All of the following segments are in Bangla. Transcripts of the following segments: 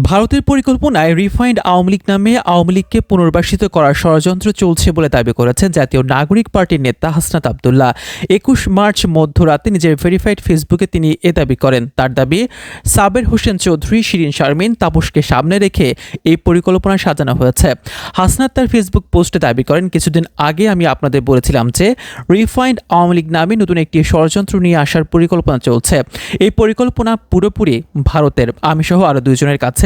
ভারতের পরিকল্পনায় রিফাইন্ড আওয়ামী লীগ নামে আওয়ামী লীগকে পুনর্বাসিত করার ষড়যন্ত্র চলছে বলে দাবি করেছেন জাতীয় নাগরিক পার্টির নেতা হাসনাত আব্দুল্লাহ। ২১ মার্চ মধ্যরাতে নিজের ভেরিফাইড ফেসবুকে তিনি এ দাবি করেন। তার দাবি, সাবের হোসেন চৌধুরী, শিরিন শারমিন, তাপসকে সামনে রেখে এই পরিকল্পনা সাজানো হয়েছে। হাসনাত তার ফেসবুক পোস্টে দাবি করেন, কিছুদিন আগে আমি আপনাদের বলেছিলাম যে রিফাইন্ড আওয়ামী লীগ নামে নতুন একটি ষড়যন্ত্র নিয়ে আসার পরিকল্পনা চলছে। এই পরিকল্পনা পুরোপুরি ভারতের। আমি সহ আরও দুইজনের কাছে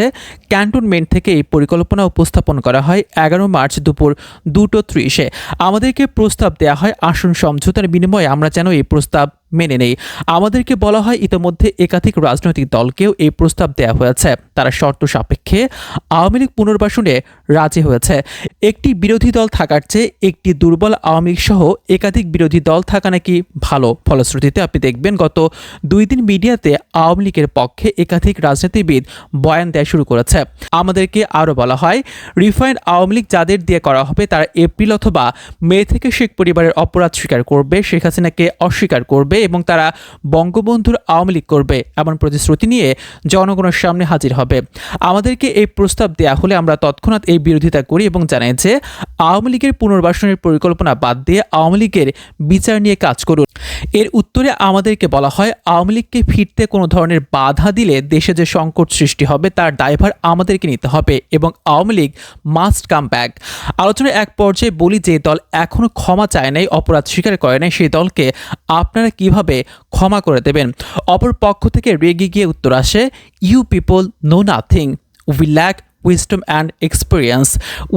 ক্যান্টনমেন্ট থেকে এই পরিকল্পনা উপস্থাপন করা হয় ১১ মার্চ দুপুর ২:৩০-এ। আমাদেরকে প্রস্তাব দেওয়া হয় আসন সমঝোতার বিনিময়ে আমরা যেন এই প্রস্তাব মেনে নেই। আমাদেরকে বলা হয় ইতিমধ্যে একাধিক রাজনৈতিক দলকেও এই প্রস্তাব দেওয়া হয়েছে, তারা শর্ত সাপেক্ষে আওয়ামী লীগ পুনর্বাসনে রাজি হয়েছে। একটি বিরোধী দল থাকার চেয়ে একটি দুর্বল আওয়ামী লীগ সহ একাধিক বিরোধী দল থাকা নাকি ভালো। ফলশ্রুতিতে আপনি দেখবেন গত ২ দিন মিডিয়াতে আওয়ামী লীগের পক্ষে একাধিক রাজনীতিবিদ বয়ান দেওয়া শুরু করেছে। আমাদেরকে আরও বলা হয় রিফাইন্ড আওয়ামী লীগ যাদের দিয়ে করা হবে তারা এপ্রিল অথবা মে থেকে শেখ পরিবারের অপরাধ স্বীকার করবে, শেখ হাসিনাকে অস্বীকার করবে এবং তারা বঙ্গবন্ধুর আওয়ামী লীগ করবে এমন প্রতিশ্রুতি নিয়ে জনগণের সামনে হাজির হবে। আমাদেরকে এই প্রস্তাব দেওয়া হলে আমরা তৎক্ষণাৎ এই বিরোধিতা করি এবং জানাই যে আওয়ামী লীগের পুনর্বাসনের পরিকল্পনা বাদ দিয়ে আওয়ামী লীগের বিচার নিয়ে কাজ করুন। এর উত্তরে আমাদেরকে বলা হয় আওয়ামী লীগকে ফিরতে কোনো ধরনের বাধা দিলে দেশে যে সংকট সৃষ্টি হবে তার দায়ভার আমাদেরকে নিতে হবে এবং Awami League must come back. আলোচনার এক পর্যায়ে বলি, যে দল এখনও ক্ষমা চায় নাই, অপরাধ স্বীকার করে নাই, সেই দলকে আপনারা কিভাবে ক্ষমা করে দেবেন? অপর পক্ষ থেকে রেগে গিয়ে উত্তর আসে, you people know nothing, we lack wisdom and experience,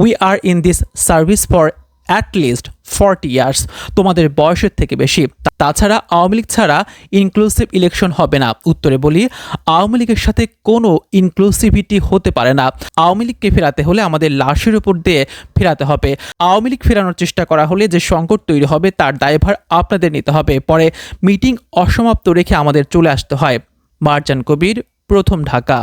we are in this service for at least 40 years. তোমাদের বয়সের থেকে বেশি। তাছাড়া আওয়ামী লীগ ছাড়া ইনক্লুসিভ ইলেকশন হবে না। উত্তরে বলি, আওয়ামী লীগের সাথে কোনো ইনক্লুসিভিটি হতে পারে না। আওয়ামী লীগকে ফেরাতে হলে আমাদের লাশের উপর দিয়ে ফেরাতে হবে। আওয়ামী লীগ ফেরানোর চেষ্টা করা হলে যে সংকট তৈরি হবে তার দায়ভার আপনাদের নিতে হবে। পরে মিটিং অসমাপ্ত রেখে আমাদের চলে আসতে হয়। মারজান কবির, প্রথম ঢাকা।